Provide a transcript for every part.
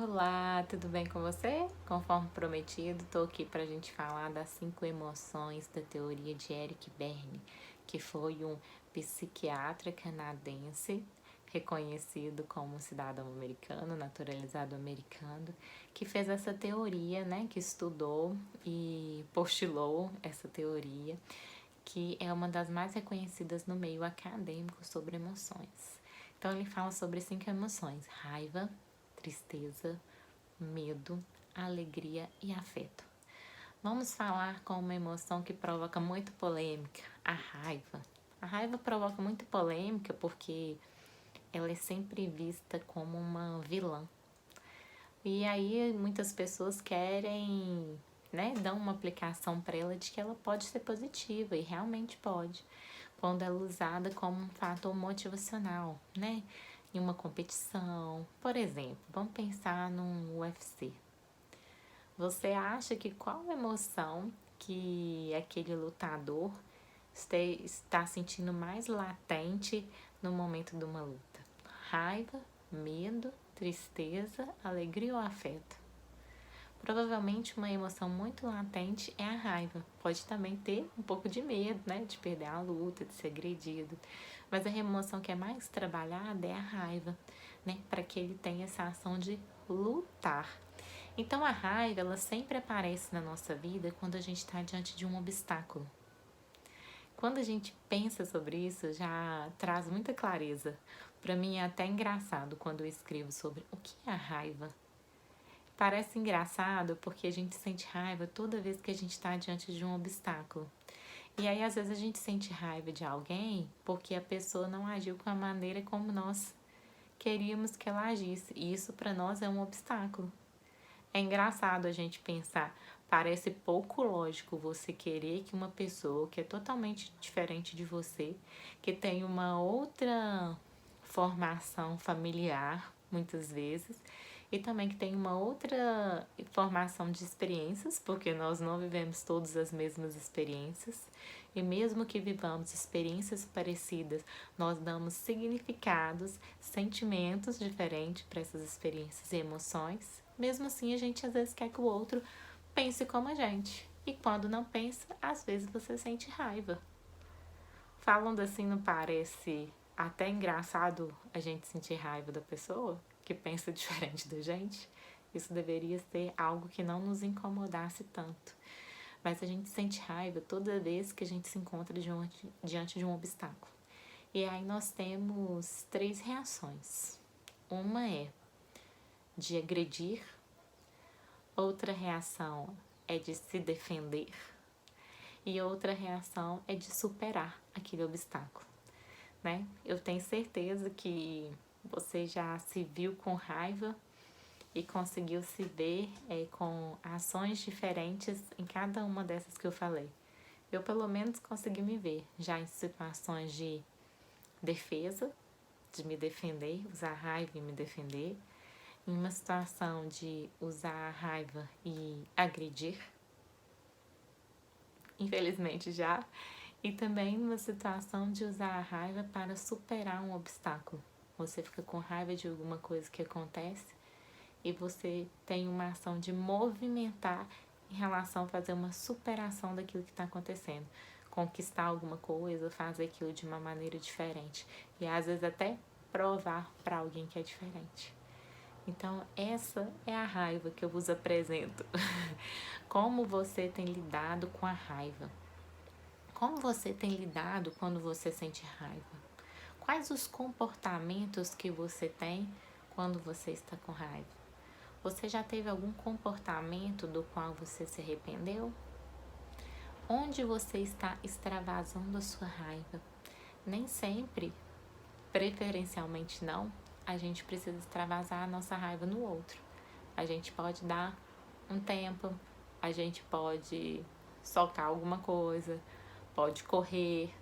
Olá, tudo bem com você? Conforme prometido, estou aqui para a gente falar das 5 emoções da teoria de Eric Berne, que foi um psiquiatra canadense reconhecido como cidadão americano, naturalizado americano, que fez essa teoria, né, que estudou e postulou essa teoria, que é uma das mais reconhecidas no meio acadêmico sobre emoções. Então ele fala sobre 5 emoções: raiva, tristeza, medo, alegria e afeto. Vamos falar com uma emoção que provoca muito polêmica, a raiva. A raiva provoca muito polêmica porque ela é sempre vista como uma vilã. E aí muitas pessoas querem, né, dar uma aplicação para ela de que ela pode ser positiva, e realmente pode, quando ela é usada como um fator motivacional, né? Em uma competição, por exemplo, vamos pensar num UFC. Você acha que qual emoção que aquele lutador está sentindo mais latente no momento de uma luta? Raiva, medo, tristeza, alegria ou afeto? Provavelmente uma emoção muito latente é a raiva. Pode também ter um pouco de medo, né? De perder a luta, de ser agredido. Mas a emoção que é mais trabalhada é a raiva, né? Para que ele tenha essa ação de lutar. Então a raiva, ela sempre aparece na nossa vida quando a gente está diante de um obstáculo. Quando a gente pensa sobre isso, já traz muita clareza. Para mim é até engraçado quando eu escrevo sobre o que é a raiva. Parece engraçado porque a gente sente raiva toda vez que a gente está diante de um obstáculo. E aí, às vezes, a gente sente raiva de alguém porque a pessoa não agiu com a maneira como nós queríamos que ela agisse. E isso para nós é um obstáculo. É engraçado a gente pensar. Parece pouco lógico você querer que uma pessoa que é totalmente diferente de você, que tem uma outra formação familiar, muitas vezes, e também que tem uma outra formação de experiências, porque nós não vivemos todas as mesmas experiências, e mesmo que vivamos experiências parecidas, nós damos significados, sentimentos diferentes para essas experiências e emoções. Mesmo assim, a gente às vezes quer que o outro pense como a gente. E quando não pensa, às vezes você sente raiva. Falando assim, não parece até engraçado a gente sentir raiva da pessoa que pensa diferente da gente? Isso deveria ser algo que não nos incomodasse tanto. Mas a gente sente raiva toda vez que a gente se encontra diante de um obstáculo. E aí nós temos 3 reações. Uma é de agredir, outra reação é de se defender e outra reação é de superar aquele obstáculo, né? Eu tenho certeza que você já se viu com raiva e conseguiu se ver com ações diferentes em cada uma dessas que eu falei. Eu, pelo menos, consegui me ver já em situações de defesa, de me defender, usar a raiva e me defender, em uma situação de usar a raiva e agredir, infelizmente já, e também numa situação de usar a raiva para superar um obstáculo. Você fica com raiva de alguma coisa que acontece e você tem uma ação de movimentar em relação a fazer uma superação daquilo que está acontecendo. Conquistar alguma coisa, fazer aquilo de uma maneira diferente. E às vezes até provar para alguém que é diferente. Então, essa é a raiva que eu vos apresento. Como você tem lidado com a raiva? Como você tem lidado quando você sente raiva? Quais os comportamentos que você tem quando você está com raiva? Você já teve algum comportamento do qual você se arrependeu? Onde você está extravasando a sua raiva? Nem sempre, preferencialmente não, a gente precisa extravasar a nossa raiva no outro. A gente pode dar um tempo, a gente pode soltar alguma coisa, pode correr,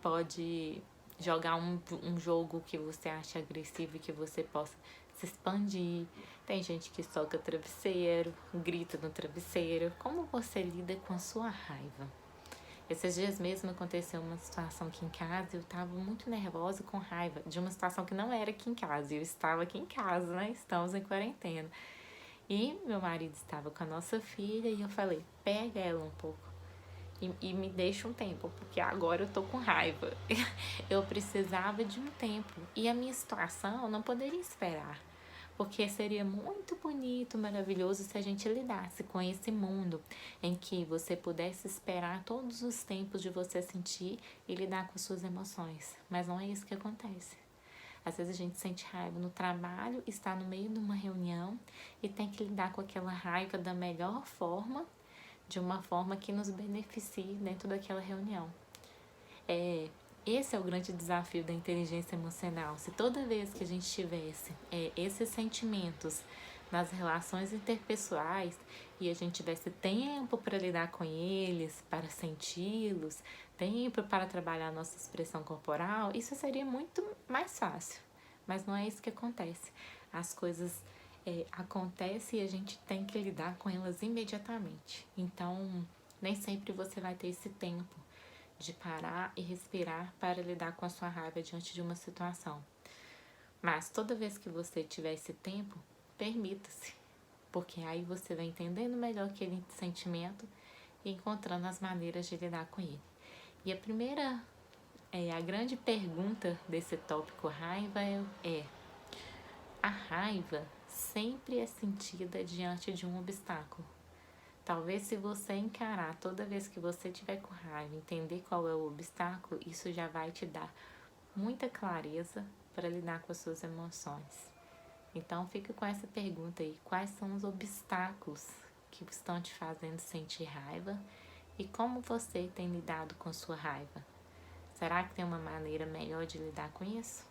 pode jogar um jogo que você acha agressivo e que você possa se expandir. Tem gente que soca travesseiro, grita no travesseiro. Como você lida com a sua raiva? Esses dias mesmo aconteceu uma situação aqui em casa e eu tava muito nervosa, com raiva de uma situação que não era aqui em casa. Eu estava aqui em casa, né? Estamos em quarentena. E meu marido estava com a nossa filha e eu falei, pega ela um pouco e me deixa um tempo, porque agora eu tô com raiva. Eu precisava de um tempo e a minha situação não poderia esperar. Porque seria muito bonito, maravilhoso se a gente lidasse com esse mundo em que você pudesse esperar todos os tempos de você sentir e lidar com suas emoções. Mas não é isso que acontece. Às vezes a gente sente raiva no trabalho, está no meio de uma reunião e tem que lidar com aquela raiva da melhor forma, de uma forma que nos beneficie dentro daquela reunião. Esse é o grande desafio da inteligência emocional. Se toda vez que a gente tivesse esses sentimentos nas relações interpessoais e a gente tivesse tempo para lidar com eles, para senti-los, tempo para trabalhar a nossa expressão corporal, isso seria muito mais fácil. Mas não é isso que acontece. As coisas acontecem e a gente tem que lidar com elas imediatamente. Então, nem sempre você vai ter esse tempo de parar e respirar para lidar com a sua raiva diante de uma situação. Mas toda vez que você tiver esse tempo, permita-se, porque aí você vai entendendo melhor aquele sentimento e encontrando as maneiras de lidar com ele. E a grande pergunta desse tópico raiva a raiva sempre é sentida diante de um obstáculo. Talvez se você encarar toda vez que você tiver com raiva, entender qual é o obstáculo, isso já vai te dar muita clareza para lidar com as suas emoções. Então fica com essa pergunta aí, quais são os obstáculos que estão te fazendo sentir raiva e como você tem lidado com sua raiva? Será que tem uma maneira melhor de lidar com isso?